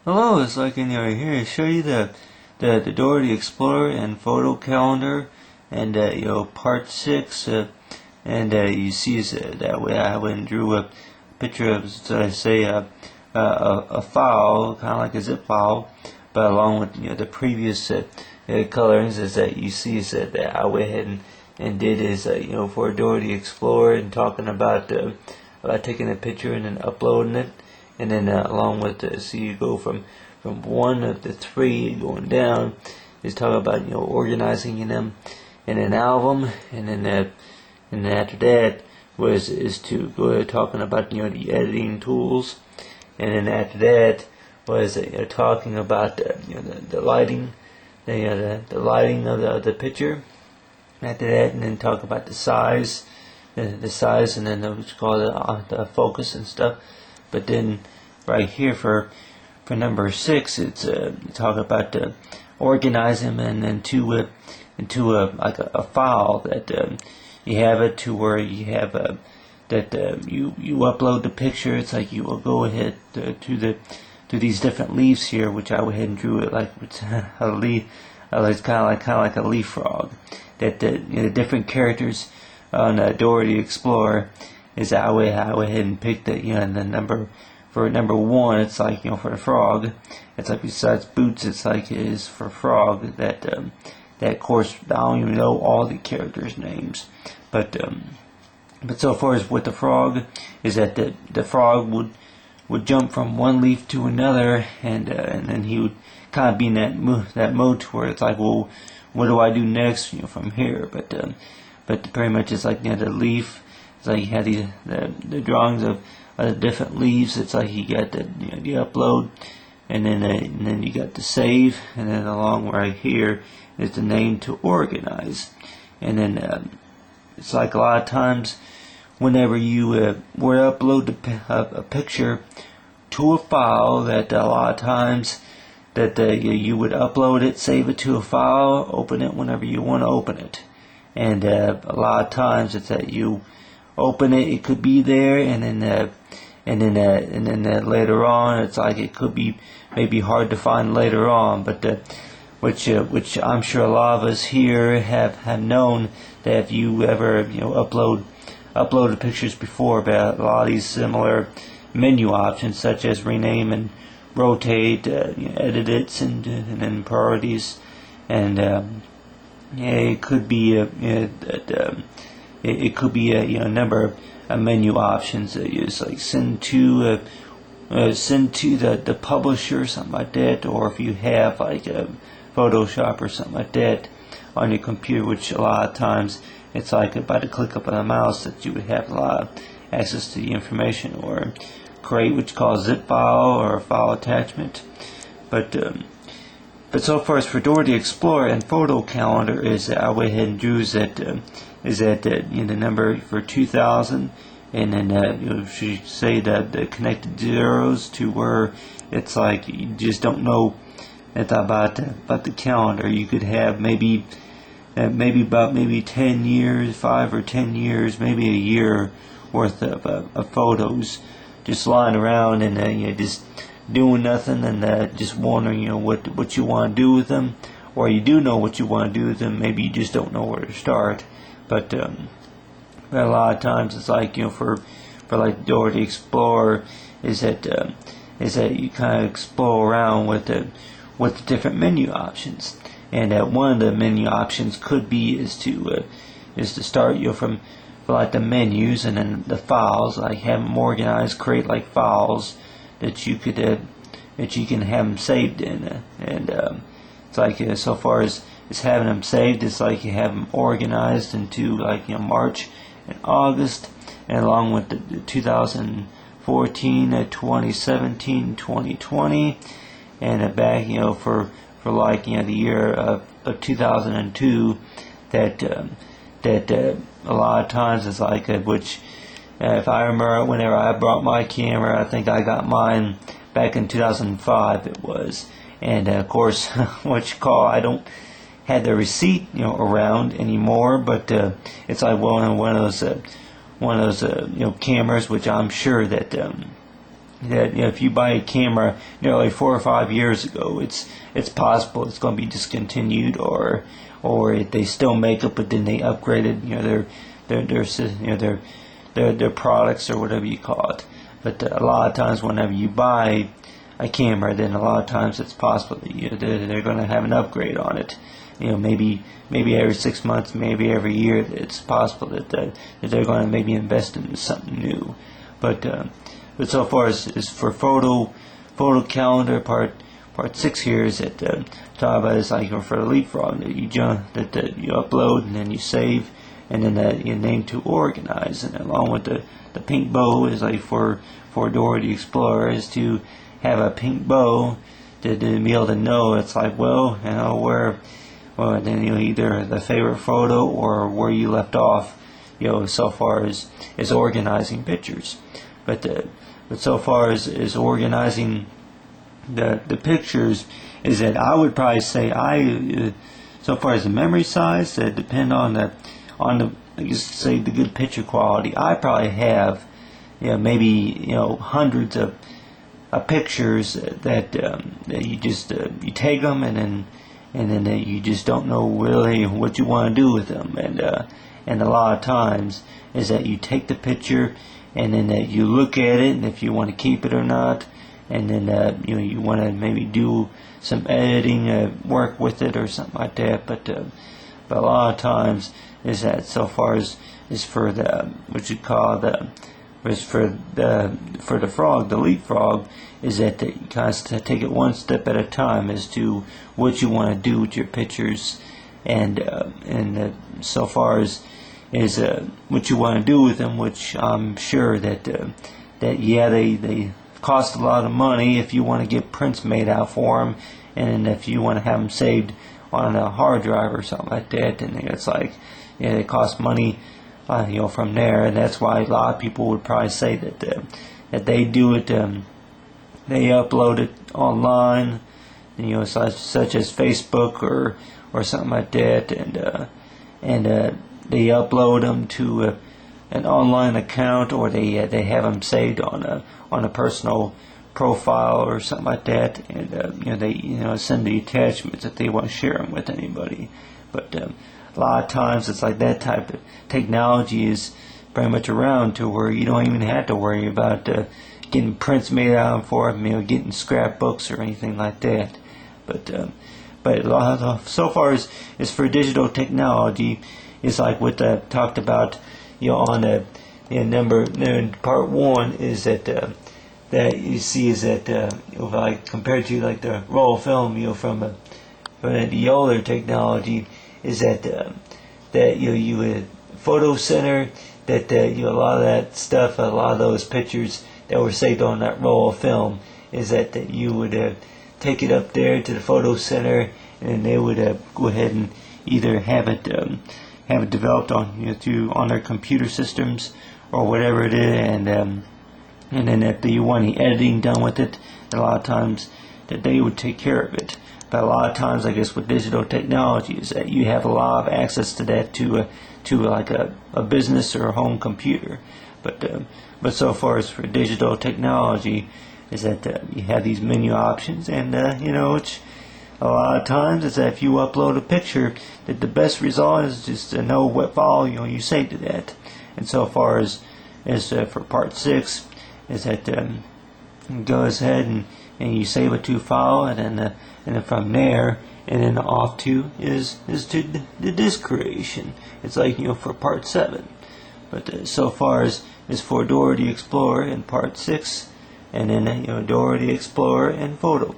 Hello, it's like in here to show you the Dora the Explorer and photo calendar, and part 6, you see that way I went and drew a picture of, so I say, a file, kind of like a zip file, but along with the previous colorings, is that you see is that I went ahead and did is for Dora the Explorer, and talking about taking a picture and then uploading it. And then along with so you go from 1 up to 3 going down, is talking about organizing them in an album, and then after that is to go talking about the editing tools, and then after that was talking about the lighting, the lighting of the picture. After that, and then talk about the size, the size, and then what you call the focus and stuff. But then right here for number 6, it's talk about organize them and into like a file that you have it to where you have that you upload the picture. It's like you will go ahead to these different leaves here, which I went ahead and drew it like a leaf. It's kind of like a leaf frog. That the different characters on Dora the Explorer is I went ahead and picked the the number. For number 1, it's like for the frog, it's like besides boots, it's like it is for frog. That of course I don't even know all the characters' names, but so far as with the frog is that the frog would jump from one leaf to another, and then he would kind of be in that mode to where it's like, well, what do I do next from here? But pretty much it's like the leaf. It's like you have the drawings of different leaves. It's like you got the upload, and then you got the save, and then along right here is the name to organize. And then it's like a lot of times whenever you were to upload a picture to a file, that a lot of times that you would upload it, save it to a file, open it whenever you want to open it. And a lot of times it's that you open it, it could be there, and then later on, it's like it could be maybe hard to find later on. But which I'm sure a lot of us here have known, that if you ever uploaded pictures before, about a lot of these similar menu options, such as rename and rotate, edit it, and then priorities, and it could be it could be a number of menu options that you just like send to the publisher or something like that, or if you have like a Photoshop or something like that on your computer, which a lot of times it's like by the click up of the mouse that you would have a lot of access to the information, or create what's called zip file or a file attachment. But so far as for Dora the Explorer and photo calendar, is I went ahead and drew the number for 2000, and then you say that the connected zeros to where it's like you just don't know about the calendar. You could have maybe 10 years, 5 or 10 years, maybe a year worth of photos just lying around, and just doing nothing, and just wondering what you want to do with them, or you do know what you want to do with them, maybe you just don't know where to start. But a lot of times it's like for like Dora the Explorer is that you kind of explore around with the different menu options, and one of the menu options could be is to start from like the menus, and then the files, like have them organized, create like files that you could that you can have them saved in, and it's like so far as having them saved, it's like you have them organized into like March and August, and along with the 2014, 2017, 2020, and back for like the year of 2002, that a lot of times it's like which if I remember whenever I brought my camera, I think I got mine back in 2005 it was, and of course I don't have the receipt around anymore, but it's like one of those cameras which I'm sure that that if you buy a camera nearly 4 or 5 years ago, it's possible it's going to be discontinued, or if they still make it, but then they upgraded their products or whatever you call it. But a lot of times, whenever you buy a camera, then a lot of times it's possible that they're going to have an upgrade on it. Maybe every 6 months, maybe every year, it's possible that they're going to maybe invest in something new. But so far as for photo calendar part 6 here is that talk about is like for the leapfrog that you upload and then you save, and then you name to organize, and along with the pink bow is like for Dora the Explorer is to have a pink bow to be able to know it's like where then either the favorite photo or where you left off so far as organizing pictures. But so far as organizing the pictures is that I would probably say so far as the memory size that depend on the say the good picture quality, I probably have maybe hundreds of pictures that you just you take them and then you just don't know really what you want to do with them, and a lot of times is that you take the picture and then you look at it, and if you want to keep it or not, and then you want to maybe do some editing work with it or something like that. But a lot of times is that so far as for the what you call for the frog, the leapfrog, is that you kind of take it one step at a time as to what you want to do with your pictures, and so far as what you want to do with them, which I'm sure that they cost a lot of money if you want to get prints made out for them, and if you want to have them saved on a hard drive or something like that, then it's like they cost money from there, and that's why a lot of people would probably say that they do it, they upload it online, such as Facebook or something like that, and they upload them to an online account, or they have them saved on a personal profile or something like that, and they send the attachments if they want to share them with anybody. But a lot of times it's like that type of technology is pretty much around to where you don't even have to worry about getting prints made out for them, getting scrapbooks or anything like that. But a lot of, so far as for digital technology, it's like what I talked about, on the part 1 is that you see is that like compared to like the roll of film, from the older technology, is that you photo center, that a lot of that stuff, a lot of those pictures that were saved on that roll of film, is that you would take it up there to the photo center, and then they would go ahead and either have it developed on on their computer systems or whatever it is, and then if you want any editing done with it, a lot of times that they would take care of it. But a lot of times, I guess, with digital technology is that you have a lot of access to that to like a business or a home computer. But so far as for digital technology is that you have these menu options, and it's a lot of times is that if you upload a picture, that the best result is just to know what file you save to that. And so far as for part 6 is that goes ahead and you save it to file, and then from there and then off to is to the disk creation. It's like for part 7. But so far as for Dora the Explorer in part 6, and then Dora the Explorer and photo